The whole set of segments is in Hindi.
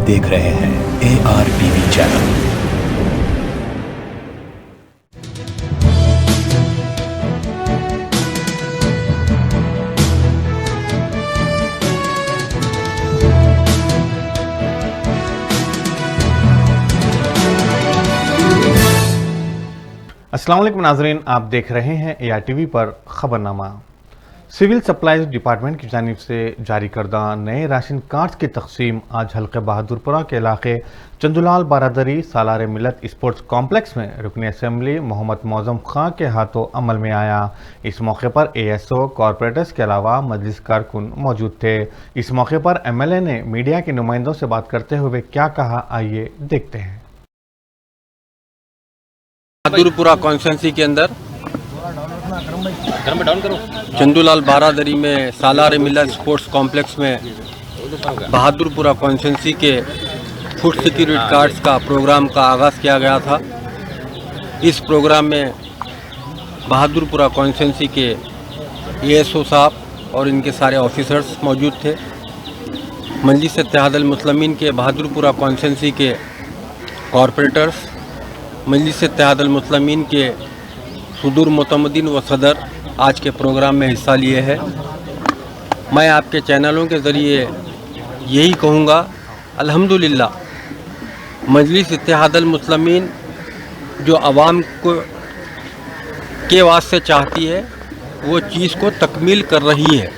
देख रहे हैं ARTV चैनल। अस्सलाम वालेकुम नाज़रीन, आप देख रहे हैं ARTV पर खबरनामा। सिविल सप्लाईज डिपार्टमेंट की जानिब से जारी करदा नए राशन कार्ड्स की तकसीम आज हल्के बहादुरपुरा के इलाके चंदूलाल बारादरी सालार मिलत स्पोर्ट्स कॉम्प्लेक्स में रुकन असम्बली मोहम्मद मौज़म खां के हाथों अमल में आया। इस मौके पर ASO कॉरपोरेटर्स के अलावा मजलिस कारकुन मौजूद थे। इस मौके पर MLA ने मीडिया के नुमाइंदों से बात करते हुए क्या कहा, आइए देखते हैं। बहादुरपुरा कॉन्स्टिट्यूंसी के अंदर चंदूलाल बारादरी में सालार मिलत स्पोर्ट्स कॉम्प्लेक्स में बहादुरपुरा कॉन्स्टिट्यूंसी के फूड सिक्योरिटी कार्ड्स का प्रोग्राम का आगाज़ किया गया था। इस प्रोग्राम में बहादुरपुरा कॉन्स्टिट्यूंसी के ASO साहब और इनके सारे ऑफिसर्स मौजूद थे। मजलिस इत्तेहादुल मुस्लिमीन के बहादुरपुरा कॉन्स्टिट्यूंसी के कॉरपोरेटर्स, मजलिस इत्तेहादुल मुस्लिमीन के सुदूर मुतमद्दिन व सदर आज के प्रोग्राम में हिस्सा लिए हैं। मैं आपके चैनलों के ज़रिए यही कहूँगा, अल्हम्दुलिल्लाह मजलिस इत्तेहादुल मुस्लिमीन जो आवाम को के वास्ते चाहती है वो चीज़ को तकमील कर रही है।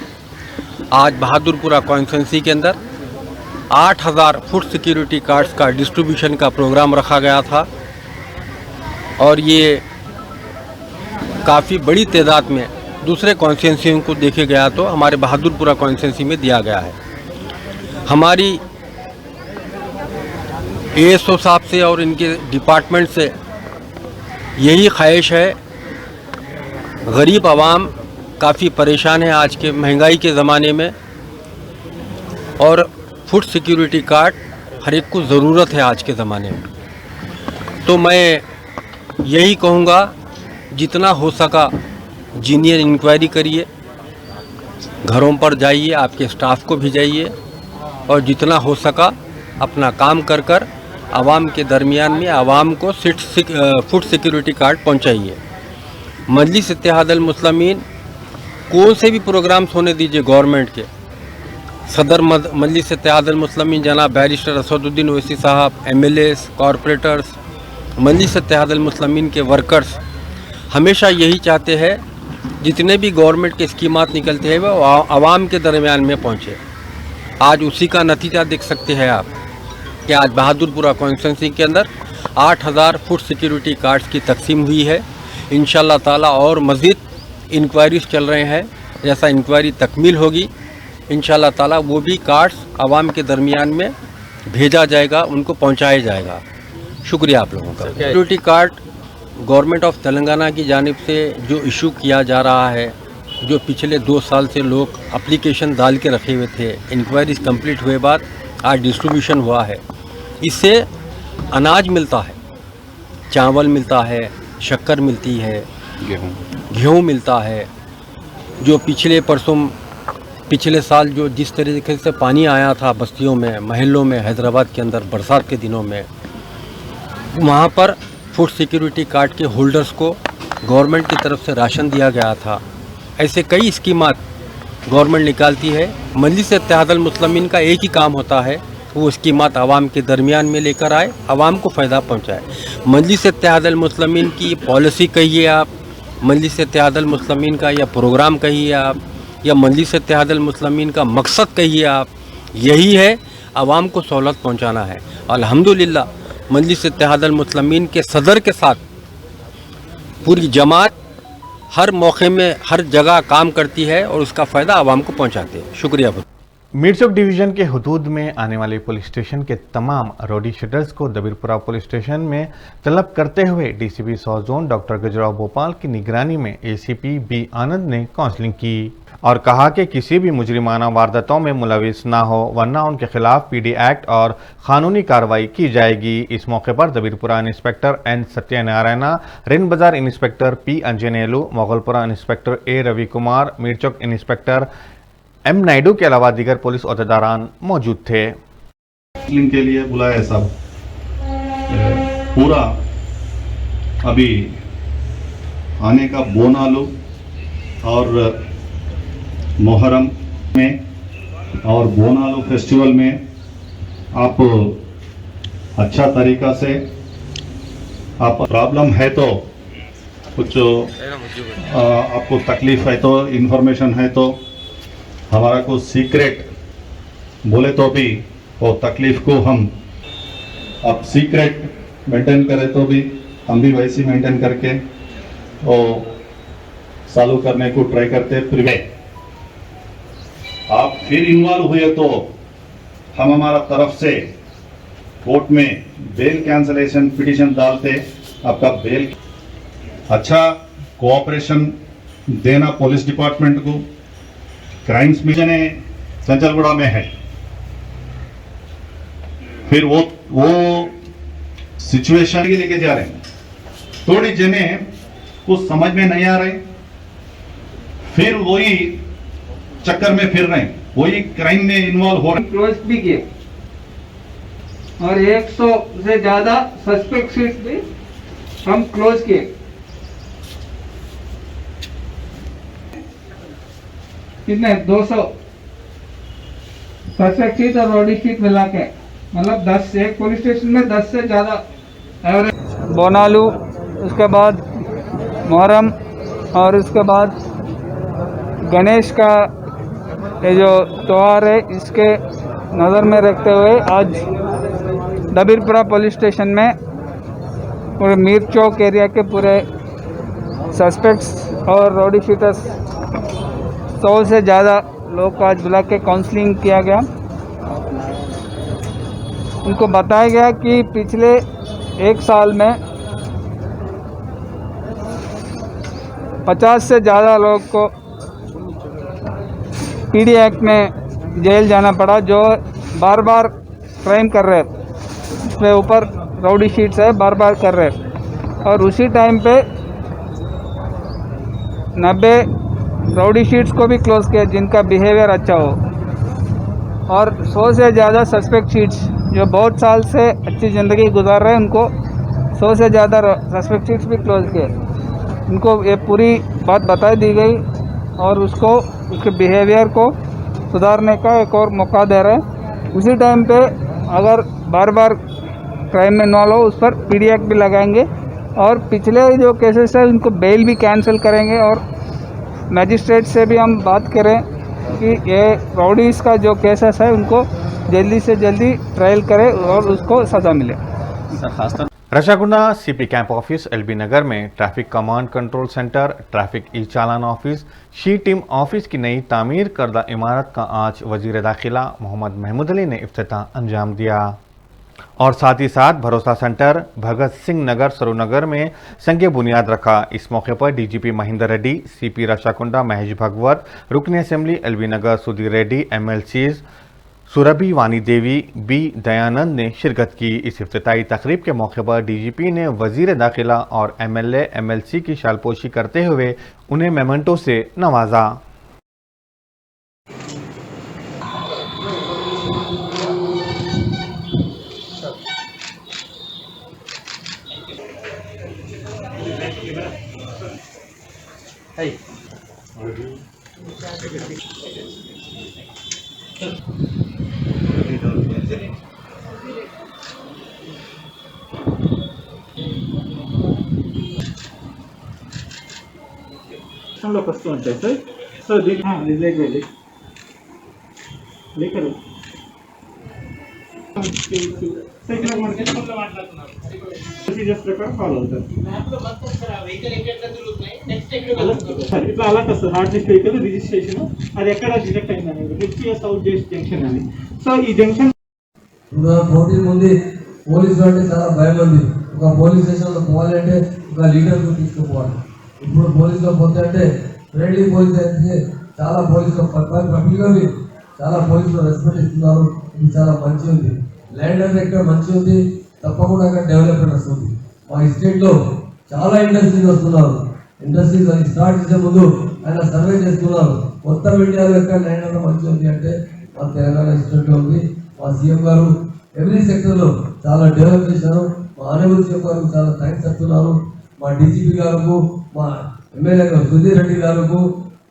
आज बहादुरपुरा कॉन्स्टिट्यूंसी के अंदर 8000 फूड सिक्योरिटी कार्ड्स का डिस्ट्रीब्यूशन का प्रोग्राम रखा गया था और ये काफ़ी बड़ी तादाद में दूसरे कॉन्स्टिट्यूंसियों को देखे गया तो हमारे बहादुरपुरा कॉन्स्टिट्यूंसी में दिया गया है। हमारी ASO साहब से और इनके डिपार्टमेंट से यही ख्वाहिश है, गरीब आवाम काफ़ी परेशान है आज के महंगाई के ज़माने में और फूड सिक्योरिटी कार्ड हर एक को ज़रूरत है आज के ज़माने में। तो मैं यही कहूँगा, जितना हो सका जीनियर इंक्वायरी करिए, घरों पर जाइए, आपके स्टाफ को भेजाइए और जितना हो सका अपना काम कर कर आवाम के दरमियान में आवाम को फूड सिक्योरिटी कार्ड पहुंचाइए। मजलिस इत्तेहादुल मुस्लिमीन कौन से भी प्रोग्राम्स होने दीजिए गवर्नमेंट के, सदर मजलिस इत्तेहादुल मुस्लिमीन जनाब बैरिस्टर असदुद्दीन ओवैसी साहब, MLAs, कॉरपोरेटर्स, मजलिस इत्तेहादुल मुस्लिमीन के वर्कर्स हमेशा यही चाहते हैं जितने भी गवर्नमेंट के स्कीमात निकलते हैं वो आवाम के दरमियान में पहुँचे। आज उसी का नतीजा देख सकते हैं आप कि आज बहादुरपुरा कॉन्स्टिट्यूंसी के अंदर 8000 फूड सिक्योरिटी कार्ड्स की तकसीम हुई है। इंशाल्लाह ताला और मज़ीद इंक्वायरीज चल रहे हैं। जैसा इंक्वायरी तकमील होगी इंशाल्लाह ताला वो भी कार्ड्स आवाम के दरमियान में भेजा जाएगा, उनको पहुँचाया जाएगा। शुक्रिया आप लोगों का। Security card government of Telangana की जानिब से जो इशू किया जा रहा है, जो पिछले 2 साल से लोग एप्लीकेशन डाल के रखे हुए थे, इंक्वायरीज कंप्लीट हुए बाद आज डिस्ट्रीब्यूशन हुआ है। इससे अनाज मिलता है, चावल मिलता है, शक्कर मिलती है, गेहूँ मिलता है। जो पिछले साल जो जिस तरीके से पानी आया था बस्तियों में, महलों में, हैदराबाद के अंदर बरसात के दिनों में, वहाँ पर फूड सिक्योरिटी कार्ड के होल्डर्स को गवर्नमेंट की तरफ से राशन दिया गया था। ऐसे कई स्कीमात गवर्नमेंट निकालती है। मजलिस इत्तेहादुल मुस्लिमीन का एक ही काम होता है, वो स्कीमात आवाम के दरमियान में लेकर आए, आवाम को फ़ायदा पहुँचाए। मजलिस इत्तेहादुल मुस्लिमीन की पॉलिसी कहिए आप, मजलिस इत्तेहादुल मुस्लिमीन का या प्रोग्राम कहिए आप, या मजलिस इत्तेहादुल मुस्लिमीन का मकसद कहिए आप, यही है आवाम को सहूलत पहुँचाना है। अल्हम्दुलिल्लाह मजलिस इत्तेहादुल मुस्लिमीन के सदर के साथ पूरी जमात हर मौके में हर जगह काम करती है और उसका फ़ायदा आवाम को पहुंचाते हैं। शुक्रिया। मीरचौक डिवीज़न के हुदूद में आने वाले पुलिस स्टेशन के तमाम रोडी शटर्स को दबीरपुरा पुलिस स्टेशन में तलब करते हुए DCP south zone doctor Gajrao Bhopal की निगरानी में ACP B आनंद ने काउंसलिंग की और कहा कि किसी भी मुजरिमाना वारदातों में मुलविस ना हो, वरना उनके खिलाफ PD एक्ट और कानूनी कार्रवाई की जाएगी। इस मौके पर Dabirpura inspector N Satyanarayana, Rein Bazar inspector P Anjaneyulu, Mogalpura inspector A Ravi Kumar, Mirchowk inspector M Naidu के अलावा दीगर पुलिस ओहदेदारान मौजूद थे। काउंसलिंग के लिए बुलाया है सब। पूरा अभी आने का बोनालू और मोहर्रम में और बोनालू फेस्टिवल में आप अच्छा तरीका से आप प्रॉब्लम है तो कुछ आपको तकलीफ है तो इंफॉर्मेशन है तो हमारा को सीक्रेट बोले तो भी वो तकलीफ को हम आप सीक्रेट मेंटेन करें तो भी हम भी वैसे मेंटेन करके वो चालू करने को ट्राई करते प्रिवेंट। आप फिर इन्वॉल्व हुए तो हम हमारा तरफ से कोर्ट में बेल कैंसलेशन पिटीशन डालते, आपका बेल अच्छा कोऑपरेशन देना पुलिस डिपार्टमेंट को। क्राइम्स में चंचलगुड़ा में है, फिर वो सिचुएशन के लेके जा रहे हैं, थोड़ी जने कुछ समझ में नहीं आ रहे, फिर वही चक्कर में फिर रहे, वही क्राइम में इन्वॉल्व हो रहे। क्लोज भी किए और 100 से ज्यादा सस्पेक्ट शीट भी हम क्लोज किए। कितने 200 सस्पेक्ट शीट और बॉडी शीट मिला के, मतलब 10 से एक पुलिस स्टेशन में 10 से ज्यादा एवरेज। बोनालू, उसके बाद मुहर्रम और उसके बाद गणेश का ये जो त्यौहार है, इसके नज़र में रखते हुए आज दबीरपुरा पुलिस स्टेशन में पूरे मीर चौक एरिया के पूरे सस्पेक्ट्स और रॉडी शीटर्स 100 से ज़्यादा लोग को आज बुला के काउंसलिंग किया गया। उनको बताया गया कि पिछले एक साल में 50 से ज़्यादा लोग को पीडी एक्ट में जेल जाना पड़ा, जो बार बार क्राइम कर रहे, उसके ऊपर राउडी शीट्स है, बार बार कर रहे। और उसी टाइम पे 90 राउडी शीट्स को भी क्लोज किया जिनका बिहेवियर अच्छा हो, और 100 से ज़्यादा सस्पेक्ट शीट्स जो बहुत साल से अच्छी ज़िंदगी गुजार रहे हैं, उनको 100 से ज़्यादा सस्पेक्ट शीट्स भी क्लोज किए। उनको ये पूरी बात बता दी गई और उसको उसके बिहेवियर को सुधारने का एक और मौका दे रहे हैं। उसी टाइम पे अगर बार बार क्राइम में इन्वॉल्व हो, उस पर पीडी एक्ट भी लगाएंगे और पिछले जो केसेस है उनको बेल भी कैंसिल करेंगे। और मैजिस्ट्रेट से भी हम बात करें कि ये राउडीज़ का जो केसेस है उनको जल्दी से जल्दी ट्रायल करें और उसको सज़ा मिले। रशाकुंडा सीपी कैंप ऑफिस, एलबी नगर में traffic command control centre, traffic E challan office, she team office की नई तामीर करदा इमारत का आज वजीर दाखिला मोहम्मद महमूद अली ने इफ्तिताह अंजाम दिया। और साथ ही साथ भरोसा सेंटर भगत सिंह नगर सरूनगर में संगे बुनियाद रखा। इस मौके पर डीजीपी महेंद्र रेड्डी, सीपी रशाकुंडा महेश भगवत, रुकन असेंबली एलबी नगर सुधीर रेड्डी, एमएलसीज सुरभि वानी देवी, बी दयानंद ने शिरकत की। इस इफ्तिताई तकरीब के मौके पर डीजीपी ने वजीर दाखिला और एमएलए एमएलसी की शालपोशी करते हुए उन्हें मेमेंटो से नवाजा। లోకి వస్తూ ఉంటాయి సార్. సో దీన్ని లేఖలు ప్రొసీజర్స్ ప్రకారం ఫాలో అవుతారు. ఇట్లా అలర్ట్ వస్తుంది, హార్డ్ డిస్క్ వెహికల్ రిజిస్ట్రేషన్ అది ఎక్కడ డిటెక్ట్ అయిందని, హెచ్పిఎస్ అవుట్ జంక్షన్ అని. సో ఈ జంక్షన్ పోటీ ముందు పోలీసులు అంటే చాలా భయం ఉంది. ఒక పోలీస్ స్టేషన్లో పోవాలంటే ఒక లీడర్కు తీసుకుపోవాలి. ఇప్పుడు పోలీసులో పోతే అంటే ఫ్రెండ్లీ పోలీస్ అయితే చాలా పోలీసులు పబ్లిక్గా చాలా పోలీసులు రెస్పెక్ట్ ఇస్తున్నారు. ఇది చాలా మంచి ఉంది. ల్యాండ్ అనేది ఇక్కడ మంచి ఉంది, తప్పకుండా అక్కడ డెవలప్మెంట్ వస్తుంది. మా స్టేట్లో చాలా ఇండస్ట్రీస్ వస్తున్నారు. ఇండస్ట్రీస్ అది స్టార్ట్ చేసే ముందు ఆయన సర్వే చేస్తున్నారు. మొత్తం ఇండియాలో ఎక్కడ ల్యాండ్ అనేది మంచి ఉంది అంటే మా తెలంగాణ స్టేట్లో ఉంది. మా సీఎం గారు ఎవ్రీ సెక్టర్లో చాలా డెవలప్ చేశారు. మా ఆనరబుల్ చీఫ్ గారికి చాలా థ్యాంక్స్ చెప్తున్నాను. మా డీజీపీ గారికి, మా ఎమ్మెల్యే గారు సుధీర్ రెడ్డి గారికి,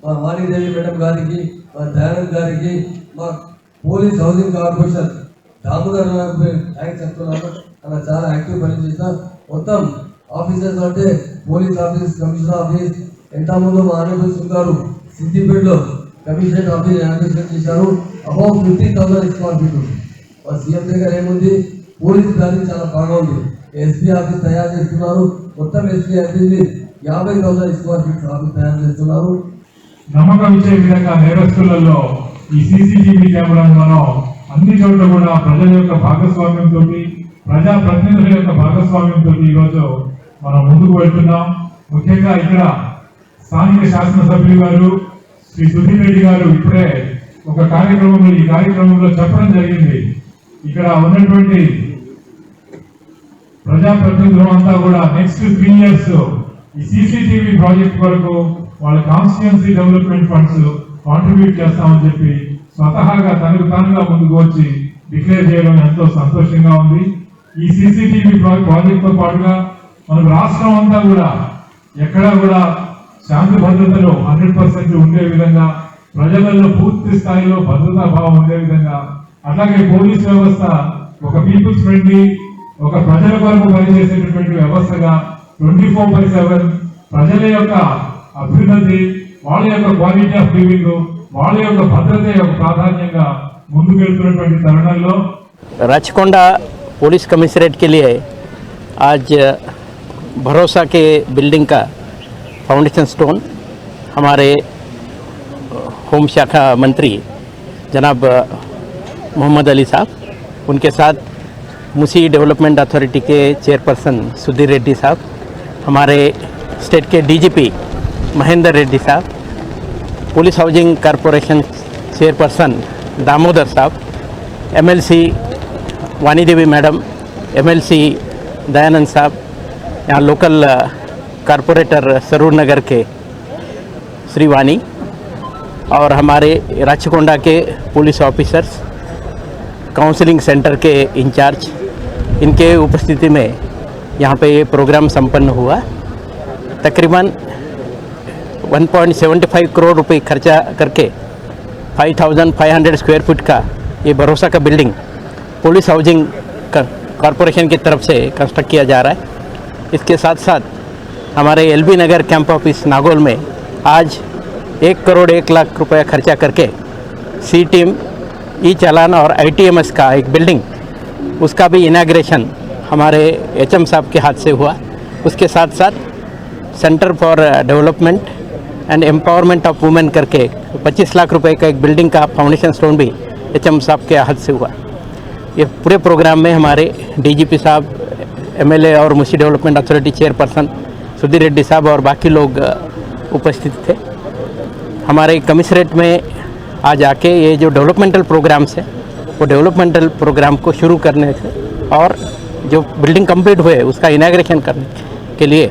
మా వాణిదేవి మేడం గారికి, మా దయానంద్ గారికి, మా పోలీస్ హౌసింగ్ కార్పొరేషన్ దామోదర్ గారికి థ్యాంక్స్ చెప్తున్నాను. అలా చాలా యాక్టివ్ పనిచేసిన మొత్తం ఆఫీసర్స్ అంటే పోలీస్ ఆఫీస్, కమిషనర్ ఆఫీస్, ఎంతమంది మా ఆనరబుల్ చీఫ్ గారు సిద్దిపేటలో కమిషనర్ ఆఫీస్ ఇనాగ్రేషన్ చేశారు. Above 50,000 square feet. మా సీఎం దగ్గర ఏముంది, పోలీస్ ప్లానింగ్ చాలా బాగా ఉంది. ఎస్పీ ఆఫీస్ తయారు చేస్తున్నారు. మొత్తం ఎస్పీ ఆఫీస్ని 50,000 స్క్వేర్ ఫీట్ ఆఫీస్ తయారు చేస్తున్నారు. నమ్మకం ఇచ్చే విధంగా నేరస్తులలో ఈ సీసీటీవీ కెమెరాను మనం అన్ని చోట్ల కూడా ప్రజల యొక్క భాగస్వామ్యంతో, ప్రజా ప్రతినిధుల యొక్క భాగస్వామ్యంతో ఈరోజు మనం ముందుకు వెళ్తున్నాం. ముఖ్యంగా ఇక్కడ స్థానిక శాసనసభ్యులు గారు శ్రీ సుధీర్ రెడ్డి గారు ఇప్పుడే ఒక కార్యక్రమంలో చెప్పడం జరిగింది. ఇక్కడ ఉన్నటువంటి ప్రజాప్రతినిధులు అంతా కూడా నెక్స్ట్ 3 years ఈ సీసీటీవీ ప్రాజెక్ట్ వరకు వాళ్ళ కాన్స్టిట్యుయెన్సీ డెవలప్మెంట్ ఫండ్స్ కాంట్రిబ్యూట్ చేస్తామని చెప్పి స్వతహాగా తనకు తానుగా ముందుకు వచ్చి డిక్లేర్ చేయడం ఎంతో సంతోషంగా ఉంది. ఈ సీసీటీవీ ప్రాజెక్ట్ తో పాటుగా మనకు రాష్ట్రం అంతా కూడా ఎక్కడా కూడా శాంతి భద్రతలు 100% ఉండే విధంగా, ప్రజలలో పూర్తి స్థాయిలో భద్రతా భావం ఉండే విధంగా, అట్లాగే పోలీస్ వ్యవస్థ ఒక పీపుల్స్ ఫ్రెండ్లీ, ఒక ప్రజల కొరకు పనిచేసేటటువంటి వ్యవస్థగా 24/7 ప్రజల యొక్క అభ్యున్నతి, వాళ్ళ యొక్క క్వాలిటీ ఆఫ్ లివింగ్, వాళ్ళ యొక్క భద్రత యొక్క ప్రాధాన్యంగా ముందుకెళ్తున్నటువంటి తరుణంలో राचकोंडा पुलिस कमिश्नरेट के लिए आज भरोसा के बिल्डिंग का फाउंडेशन स्टोन हमारे होम शाखा मंत्री जनाब मोहम्मद अली साहब, उनके साथ मुसी डेवलपमेंट अथॉरिटी के चेयरपर्सन सुधीर रेड्डी साहब, हमारे स्टेट के डीजीपी महेंद्र रेड्डी साहब, police housing corporation chairperson Damodar साहब, एमएलसी वाणीदेवी मैडम, एमएलसी दयानंद साहब, यहाँ लोकल कारपोरेटर सरूर नगर के श्री वानी और हमारे राचकोंडा के पुलिस ऑफिसर्स, काउंसलिंग सेंटर के इंचार्ज, इनके उपस्थिति में यहाँ पे ये प्रोग्राम संपन्न हुआ। तकरीबन 1.75 करोड़ रुपए खर्चा करके 5,500 स्क्वायर फीट का ये भरोसा का बिल्डिंग पुलिस हाउसिंग कॉरपोरेशन की तरफ से कंस्ट्रक्ट किया जा रहा है। इसके साथ साथ हमारे एलबी नगर कैंप ऑफिस नागौल में आज 1 करोड़ 1 लाख रुपया खर्चा करके सी टीम, ई चालान और ITMS का एक बिल्डिंग, उसका भी इनाग्रेशन हमारे HM साहब के हाथ से हुआ। उसके साथ साथ centre for development and empowerment of women करके 25 लाख रुपए का एक बिल्डिंग का फाउंडेशन स्टोन भी HM साहब के हाथ से हुआ। ये पूरे प्रोग्राम में हमारे DGP साहब, MLA और Musi development authority chairperson Sudhir Reddy साहब और बाकी लोग उपस्थित थे। हमारे कमिश्नरेट में आज आके ये जो डेवलपमेंटल प्रोग्राम्स है, वो डेवलपमेंटल प्रोग्राम को शुरू करने से और जो बिल्डिंग कंप्लीट हुए उसका इनाग्रेशन करने के लिए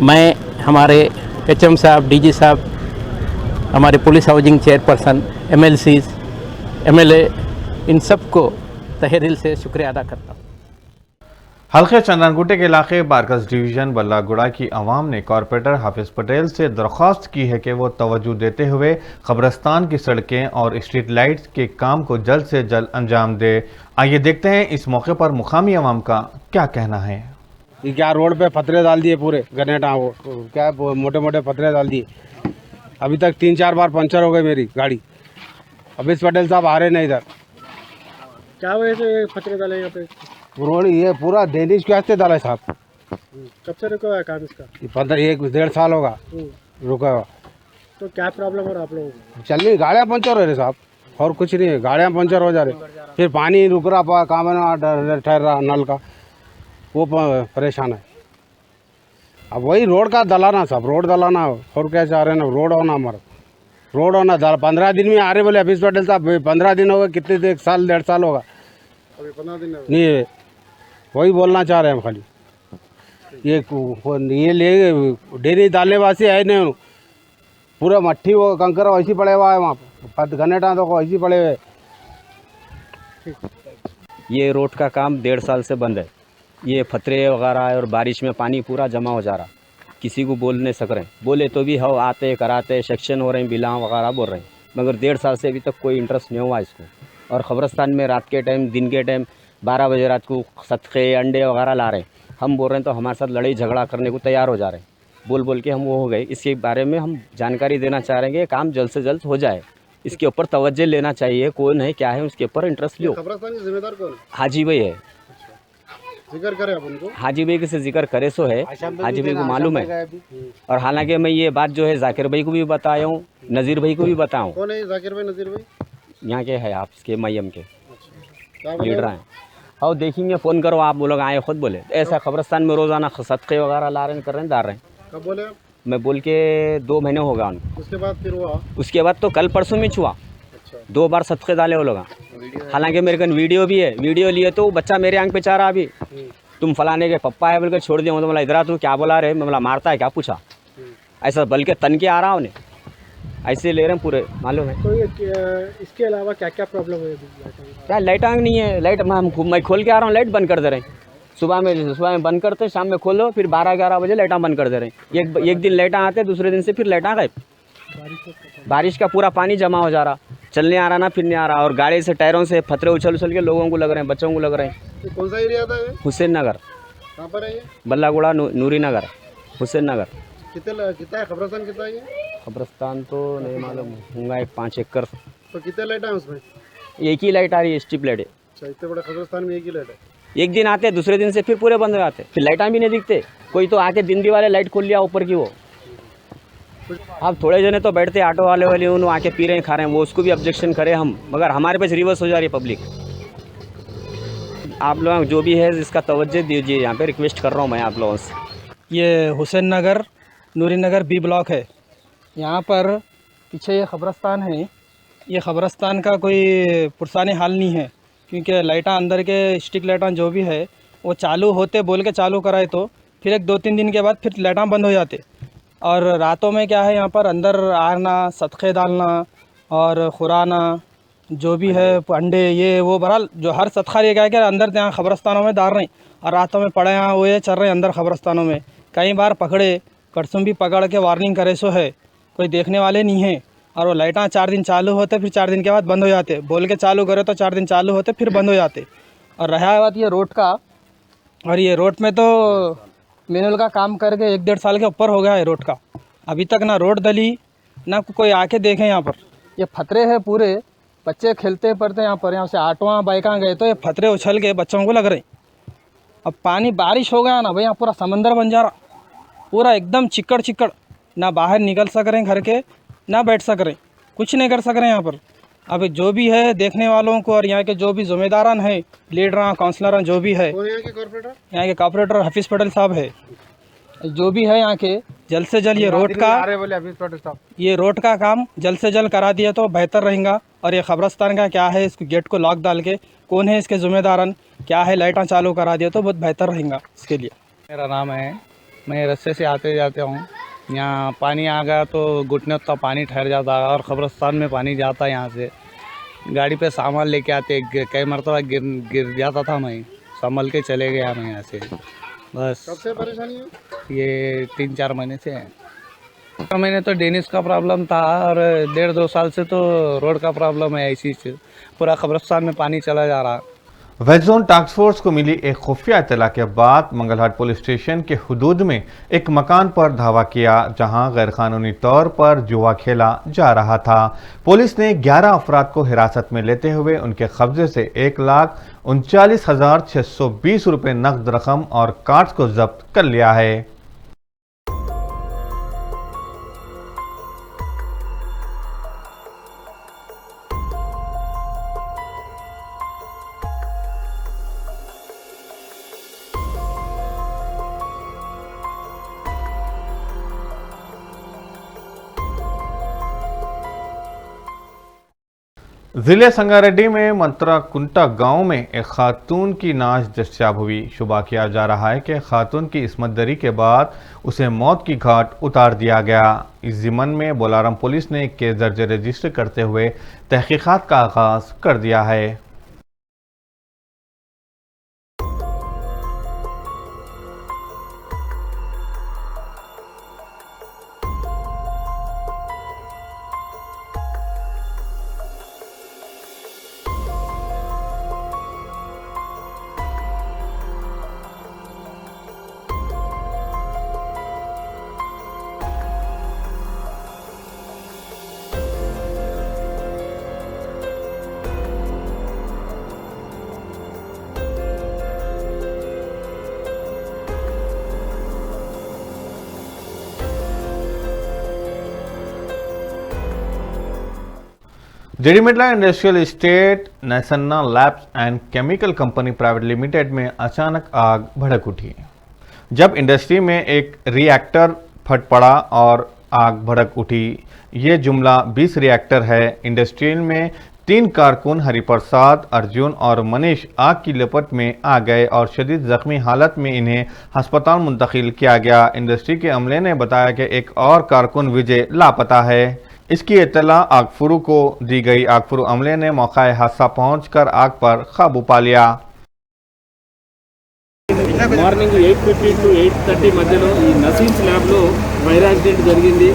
मैं हमारे HM साहब, DG साहब, हमारे police housing chairperson, MLCs, MLA, इन सब को तहे दिल से शुक्रिया अदा करता हूँ। हल्के चंदनगुटे के इलाके बारगस डिवीजन बल्लागुड़ा की आवाम ने कॉरपोरेटर हाफिज पटेल से दरख्वास्त की है कि वो तवज्जो देते हुए कब्रिस्तान की सड़कें और स्ट्रीट लाइट्स के काम को जल्द से जल्द अंजाम दे। आइए देखते हैं इस मौके पर मुकामी आवाम का क्या कहना है। ये क्या रोड पे पत्थरे डाल दिए पूरे गनेटा, वो क्या मोटे मोटे पत्थरे डाल दिए। अभी तक 3-4 बार पंचर हो गई मेरी गाड़ी। हाफिज पटेल साहब आ रहे नहीं इधर। क्या वजह से पत्थरे डाले यहाँ पे? रोड ये पूरा डेनिश के वास्ते डाला है साहब। कब से रुका हुआ है काम इसका? ये 1.5 साल होगा रुका हुआ। तो क्या प्रॉब्लम हो रहा है आप लोगों को? चल नहीं, गाड़ियाँ पंचर हो रहे साहब, और कुछ नहीं है, गाड़ियाँ पंचर हो जा रहे। फिर पानी रुक रहा, काम ठहर रहा नल का, वो परेशान है। अब वही रोड का दलाना साहब, रोड दलाना और क्या चाह रहे हैं ना, रोड होना हमारा, रोड होना। 15 दिन में आ रहे बोले हाफिज पटेल साहब, 15 दिन हो गए, कितने 1 साल 1.5 साल होगा अभी 15 दिन नहीं है। वही बोलना चाह रहे हैं खाली। ये ले डेरी डालने वासी है नहीं, पूरा मट्टी वो कंकर वैसी पड़े हुआ है वहाँ पर, घनेटा तो वैसी पड़े हुए। ये रोड का काम 1.5 साल से बंद है। ये फतरे वगैरह और बारिश में पानी पूरा जमा हो जा रहा, किसी को बोल नहीं सक रहे, बोले तो भी हो आते कराते सेक्शन हो रहे हैं, बिला वगैरह बोल रहे हैं, मगर 1.5 साल से अभी तक कोई इंटरेस्ट नहीं हुआ इसको। और ख़बरस्तान में रात के टाइम दिन के टाइम 12 बजे रात को सदक़े अंडे वगैरह ला रहे हैं, हम बोल रहे हैं तो हमारे साथ लड़ाई झगड़ा करने को तैयार हो जा रहे हैं, बोल के हम वो हो गए। इसके बारे में हम जानकारी देना चाह रहे हैं कि काम जल्द से जल्द हो जाए, इसके ऊपर तवज्जो लेना चाहिए, कौन है क्या है उसके ऊपर इंटरेस्ट लो। खबरस्तान की जिम्मेदार कौन है? हाजी भाई है। जिक्र करें आप उनको? हाजी भाई से जिक्र करे सो है, हाजी भाई को मालूम है। और हालांकि मैं ये बात जो है जाकिर भाई को भी बताया हूँ, नज़ीर भाई को भी बताऊँ। कौन है जाकिर भाई, नज़ीर भाई? यहाँ के है आपके मयम के लीडर हैं। और देखेंगे फ़ोन करो, आप लोग आए खुद बोले ऐसा खबरस्तान में रोज़ाना सदक़े वगैरह ला रहे हैं, कर रहे हैं, डाल रहे हैं। कब बोले आप? मैं बोल के 2 महीने हो गया उनको। उसके बाद फिर हुआ? उसके बाद तो कल परसों में छुआ। 2 बार सदक़े डाले वो लोग। हालांकि मेरे कन वीडियो भी है, वीडियो लिए तो बच्चा मेरे आंख पे चाह रहा अभी, तुम फलाने के पप्पा है बोलकर छोड़ दिया। तो बोला इधर तू क्या बोला रहे, मैं बोला मारता है क्या पूछा, ऐसा बल्कि तन के आ रहा उन्हें, ऐसे ले रहे हैं पूरे, मालूम है। तो इसके अलावा क्या क्या प्रॉब्लम है? क्या लाइट आंग नहीं है, लाइट मैं खोल के आ रहा हूँ, लाइट बंद कर दे रहे हैं। सुबह में बंद करते, शाम में खोलो, फिर 12-11 बजे लाइटा बंद कर दे रहे हैं। एक दिन लाइटा आते, दूसरे दिन से फिर लाइटा गए। बारिश का पूरा पानी जमा हो जा रहा, चलने आ रहा ना फिरने आ रहा, और गाड़ी से टायरों से फतरे उछल के लोगों को लग रहे हैं, बच्चों को लग रहे हैं। कौन सा एरिया था ये? हुसैन नगर। कहाँ पर है ये? बल्लागुड़ा नूरी नगर, हुसैन नगर। कितना है खबरस्तान, कितना है ये? खबरस्तान तो नहीं मालूम होगा, 5 एकड़। तो कितने लाइट है उसमें? एक ही लाइट आ रही है, स्ट्रिप लाइट है। अच्छा, इतने बड़े खबरस्तान में एक ही लाइट है? एक दिन आते, दूसरे दिन से फिर पूरे बंद हो जाते, फिर लाइटा भी नहीं दिखते। कोई तो आके दिन भी वाले लाइट खोल लिया ऊपर की, वो अब थोड़े जने तो बैठते ऑटो वाले उन आके पी रहे हैं, खा रहे हैं, वो उसको भी ऑब्जेक्शन करें हम, मगर हमारे पास रिवर्स हो जा रही है पब्लिक। आप लोग जो भी है इसका तवज्जो दीजिए, यहाँ पे रिक्वेस्ट कर रहा हूँ मैं आप लोगों से। ये हुसैन नगर नूरी नगर बी ब्लॉक है। यहाँ पर पीछे ये ख़बरस्तान है। ये ख़बरस्तान का कोई पुरसानी हाल नहीं है, क्योंकि लाइटा अंदर के स्टिक लाइटा जो भी है वो चालू होते बोल के चालू कराए तो फिर 1-2-3 दिन के बाद फिर लाइटा बंद हो जाते। और रातों में क्या है, यहाँ पर अंदर आना, सदक़े डालना और खुराना जो भी है, अंडे ये वो, बहरहाल जो हर सदक़ा ये क्या है कि अंदर यहाँ ख़बरस्तानों में डाल रहे हैं, और रातों में पड़े यहाँ वो ये चल रहे हैं अंदर ख़बरस्तानों में। कई बार पकड़े, कड़सुम भी पकड़ के वार्निंग करे सो है, कोई देखने वाले नहीं है। और वो लाइटा 4 दिन चालू होते, फिर 4 दिन के बाद बंद हो जाते, बोल के चालू करे तो 4 दिन चालू होते फिर बंद हो जाते। और रहा बात ये रोड का, और ये रोड में तो मैनुअल का काम करके 1-1.5 साल के ऊपर हो गया है रोड का, अभी तक ना रोड डली ना कोई आके देखे। यहाँ पर ये फतरे हैं पूरे, बच्चे खेलते पड़ते यहाँ पर, यहाँ से ऑटोआं बाइकां गए तो ये फतरे उछल के बच्चों को लग रहे। अब पानी बारिश हो गया ना भाई, यहाँ पूरा समंदर बन जा रहा, पूरा एकदम चिक्कड़, ना बाहर निकल सक रहे घर के, ना बैठ सक रहे, कुछ नहीं कर सक रहे यहाँ पर। अब जो भी है देखने वालों को, और यहाँ के जो भी जिम्मेदारान हैं, लीडर काउंसलर जो भी है, यहाँ के कॉर्पोरेटर हफीज़ पटेल साहब है, जो भी है यहाँ के, जल्द से जल्द ये रोड का काम जल्द से जल्द करा दिया तो बेहतर रहेगा। और ये ख़बरस्तान का क्या है, इसको गेट को लॉक डाल के कौन है इसके ज़िम्मेदारन, क्या है, लाइटां चालू करा दिया तो बहुत बेहतर रहेगा इसके लिए। मेरा नाम है, मैं रास्ते से आते जाते हूँ, यहाँ पानी आ गया तो घुटने तक पानी ठहर जाता है, और ख़बरस्तान में पानी जाता है। यहाँ से गाड़ी पे सामान लेके आते, कई मरतबा गिर जाता था, मैं संभल के चले गया मैं यहाँ से। बस कब से परेशानी है? ये 3-4 महीने से है। मैंने तो डेनिस का प्रॉब्लम था, और 1.5-2 साल से तो रोड का प्रॉब्लम है। ऐसी पूरा ख़बरस्तान में पानी चला जा रहा। वेस्ट जोन टास्क फोर्स को मिली एक खुफिया इत्तला के बाद मंगलहाट पुलिस स्टेशन के हुदूद में एक मकान पर धावा किया, जहां गैरकानूनी तौर पर जुआ खेला जा रहा था। पुलिस ने 11 अफराद को हिरासत में लेते हुए उनके कब्जे से 1,39,620 रुपये नकद रकम और कार्ड्स को जब्त कर लिया है। जिले संगारेड्डी में मंत्राकुंटा गांव में एक खातून की नाश दस्तयाब हुई। शुबा किया जा रहा है कि खातून की इस्मत दरी के बाद उसे मौत की घाट उतार दिया गया। इस ज़िमन में बोलाराम पुलिस ने केस दर्ज रजिस्टर करते हुए तहकीकात का आगाज कर दिया है। Jeedimetla industrial estate Naisanna labs and chemical company private limited में अचानक आग भड़क उठी। जब इंडस्ट्री में एक रिएक्टर फट पड़ा और आग भड़क उठी। ये जुमला 20 रिएक्टर है। इंडस्ट्री में 3 कारकुन हरिप्रसाद, अर्जुन और मनीष आग की लपट में आ गए और शदीद जख्मी हालत में इन्हें अस्पताल मुंतकिल किया गया। इंडस्ट्री के अमले ने बताया कि एक और कारकुन विजय लापता है। इसकी इत्तला आगफुरु को दी गई। आगफुरु अमले ने मौका हादसा पहुंचकर आग पर काबू पा लिया। మార్నింగ్ 8:50 to 8:30 మధ్యలో ఈ నసీమ్స్ ల్యాబ్లో ఫైర్ యాక్సిడెంట్ జరిగింది.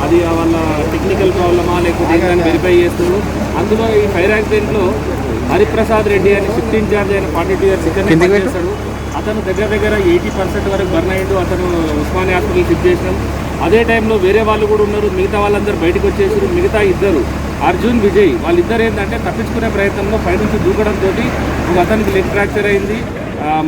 అది వాళ్ళ టెక్నికల్ ప్రాబ్లమా లేకపోతే ఏంటని వెరిఫై చేస్తున్నారు. అందులో ఈ ఫైర్ యాక్సిడెంట్లో హరిప్రసాద్ రెడ్డి అని షిఫ్ట్ ఇన్ఛార్జ్ అయిన 42 ఇయర్స్ ఇక్కడనే పనిచేస్తాడు. అతను దగ్గర 80% వరకు బర్న్ అయ్యాడు. అతను ఉస్మానియా హాస్పిటల్ షిఫ్ట్ చేసినాం. అదే టైంలో వేరే వాళ్ళు కూడా ఉన్నారు. మిగతా వాళ్ళందరూ బయటకు వచ్చేసారు. మిగతా ఇద్దరు అర్జున్, విజయ్ వాళ్ళిద్దరు ఏంటంటే తప్పించుకునే ప్రయత్నంలో పైనుంచి దూకడంతో ఒక అతనికి లెగ్ ఫ్రాక్చర్ అయింది.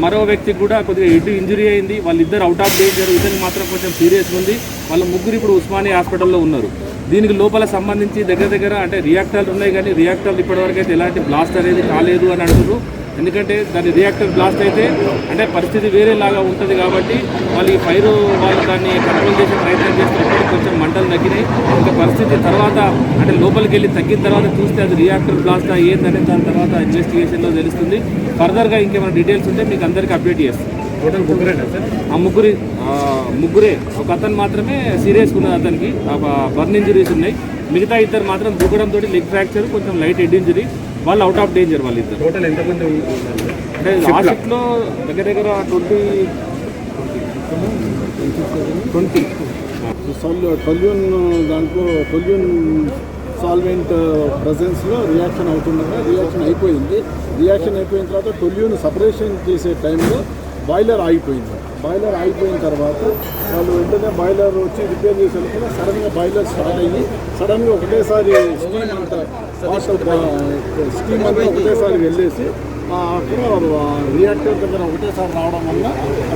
మరో వ్యక్తికి కూడా కొద్దిగా హెడ్ ఇంజరీ అయింది. వాళ్ళిద్దరు అవుట్ ఆఫ్ డేంజర్. ఇతనికి మాత్రం కొంచెం సీరియస్ ఉంది. వాళ్ళ ముగ్గురు ఇప్పుడు ఉస్మానియా హాస్పిటల్లో ఉన్నారు. దీనికి లోపల సంబంధించి దగ్గర అంటే రియాక్టర్లు ఉన్నాయి, కానీ రియాక్టర్లు ఇప్పటివరకు అయితే ఎలాంటి బ్లాస్ట్ అనేది కాలేదు అని అంటున్నారు. ఎందుకంటే దాని రియాక్టర్ బ్లాస్ట్ అయితే అంటే పరిస్థితి వేరేలాగా ఉంటుంది కాబట్టి వాళ్ళు ఈ ఫైర్ వాళ్ళు దాన్ని కంట్రోల్ చేసే ప్రయత్నం చేస్తున్నప్పుడు కొంచెం మంటలు తగ్గినాయి. ఇంకా పరిస్థితి తర్వాత అంటే లోపలికి వెళ్ళి తగ్గిన తర్వాత చూస్తే అది రియాక్టర్ బ్లాస్ట్ ఏంటనే దాని తర్వాత ఇన్వెస్టిగేషన్లో తెలుస్తుంది. ఫర్దర్గా ఇంకేమైనా డీటెయిల్స్ ఉంటే మీకు అందరికీ అప్డేట్ చేస్తాం. టోటల్ ముగ్గురేనా సార్? ముగ్గురే. ఒక అతను మాత్రమే సీరియస్గా ఉన్నది. అతనికి బర్న్ ఇంజరీస్ ఉన్నాయి. మిగతా ఇద్దరు మాత్రం దూకడంతో లెగ్ ఫ్రాక్చర్, కొంచెం లైట్ హెడ్ ఇంజరీ. వాళ్ళు అవుట్ ఆఫ్ డేంజర్. వాళ్ళు ఇద్దరు టోటల్ ఎంతమంది అంటే ఆ షిఫ్ట్లో దగ్గర 20 టొల్యూన్ దాంట్లో టొల్యూన్ సాల్వెంట్ ప్రజెన్స్లో రియాక్షన్ అవుతుండగా రియాక్షన్ అయిపోయింది. రియాక్షన్ అయిపోయిన తర్వాత టొల్యూన్ సపరేషన్ చేసే టైంలో బాయిలర్ ఆగిపోయింది. బాయిలర్ ఆగిపోయిన తర్వాత వాళ్ళు వెంటనే బాయిలర్ వచ్చి రిపేర్ చేసేందుకు సడన్గా బాయిలర్ స్టార్ట్ అయ్యి సడన్గా ఒకటేసారి స్టీమ్ అంతా ఒకటేసారి వెళ్ళేసి అక్కడ రియాక్టర్ దగ్గర ఒకటేసారి రావడం వల్ల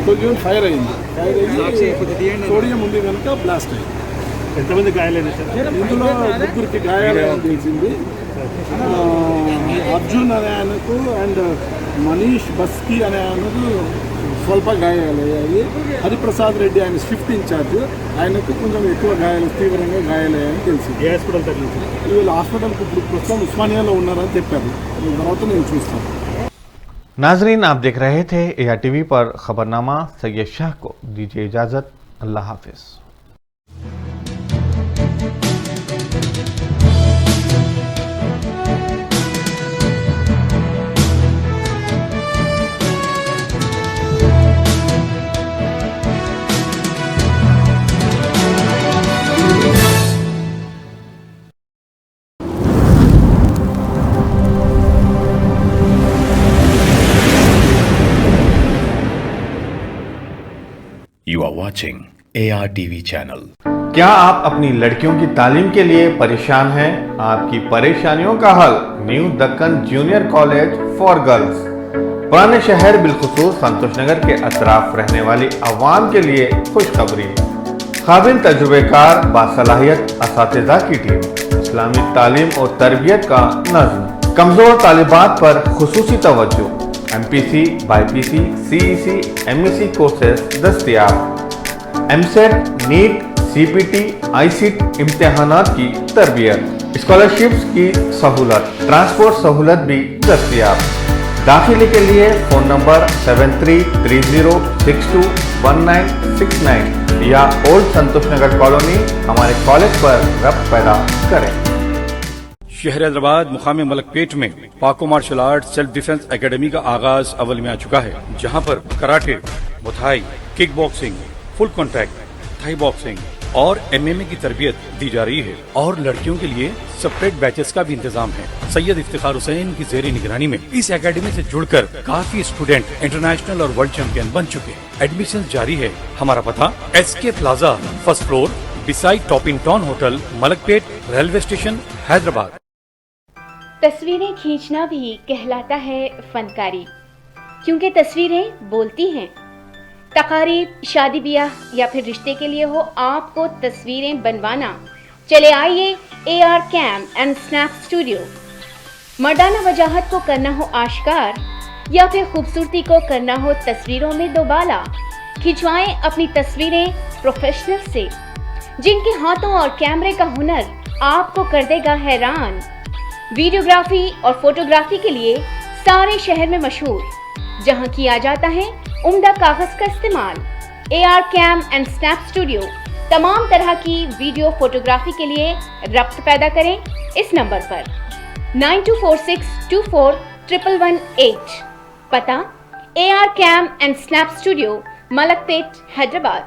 టొల్యూన్ ఫైర్ అయింది. ఫైర్ అయ్యి సోడియం ఉంది కనుక బ్లాస్ట్ అయింది. ఎంతమంది గాయాలైన సార్? ఇందులో ముగ్గురికి గాయాలని తెలిసింది. అర్జున్ అనే ఆయనకు అండ్ మనీష్ బస్కి అనే ఆయనకు స్వల్ప గాయాలయ్యాయి. హరిప్రసాద్ రెడ్డి ఆయన షిఫ్ట్ ఇన్ఛార్జ్, ఆయనకు కొంచెం ఎక్కువ గాయాలు, తీవ్రంగా గాయాలయ్యాయని తెలిసింది. ఏ హాస్పిటల్ తగ్గింది? వీళ్ళు హాస్పిటల్కి ఇప్పుడు ప్రస్తుతం ఉస్మానియాలో ఉన్నారని చెప్పారు. తర్వాత నేను చూస్తాను. नाजरीन, आप देख रहे थे ARTV पर खबरनामा। सैयद शाह को दीजिए इजाज़त। अल्लाह हाफिज़। You are watching ARTV channel. क्या आप अपनी लड़कियों की तालीम के लिए परेशान हैं? आपकी परेशानियों का हल new Deccan junior college for girls, पुराने शहर बिलखुसूस संतोष नगर के अतराफ रहने वाली अवाम के लिए खुशखबरी। काबिल तजुर्बेकार बासलाहियत असातिज़ा की टीम, इस्लामी तालीम और तरबियत का नज़्म, कमज़ोर तालिबात पर खुसूसी तवज्जो, MPC, BPC, CEC, MEC courses दस्तयाब, MSET, नीट, CPT, ICT इम्तिहानात की तरबियत, स्कॉलरशिप्स की सहूलत, ट्रांसपोर्ट सहूलत भी दस्तयाब। दाखिले के लिए फ़ोन नंबर 7330621969 या ओल्ड संतोष नगर कॉलोनी हमारे कॉलेज पर रब्त पैदा करें। शहर हैदराबाद मुकामी मलकपेट में Paco martial art self defence academy का आगाज अव्वल में आ चुका है, जहां पर karate, muay thai, kick boxing, full contact, Thai boxing और MMA की तरबियत दी जा रही है और लड़कियों के लिए सेपरेट बैचेस का भी इंतजाम है। सैयद इफ्तिखार हुसैन की ज़ेरी निगरानी में इस एकेडमी से जुड़कर काफी स्टूडेंट इंटरनेशनल और वर्ल्ड चैंपियन बन चुके हैं। एडमिशन जारी है। हमारा पता SK plaza, first floor, beside top in town hotel, Malakpet, railway station, Hyderabad. तस्वीरें खींचना भी कहलाता है फनकारी, क्योंकि तस्वीरें बोलती हैं। तकारीब, शादी ब्याह या फिर रिश्ते के लिए हो, आपको तस्वीरें बनवाना। चले आइए AR cam and snap studio. मर्दाना वजाहत को करना हो आश्कार या फिर खूबसूरती को करना हो तस्वीरों में दोबाला, खिंचवाएं अपनी तस्वीरें प्रोफेशनल से, जिनके हाथों और कैमरे का हुनर आपको कर देगा हैरान। वीडियोग्राफी और फोटोग्राफी के लिए सारे शहर में मशहूर, जहां किया जाता है उम्दा कागज का इस्तेमाल। AR cam and snap studio तमाम तरह की वीडियो फोटोग्राफी के लिए रब्त पैदा करें इस नंबर पर 9246241118। पता AR cam and snap studio, Malakpet, Hyderabad.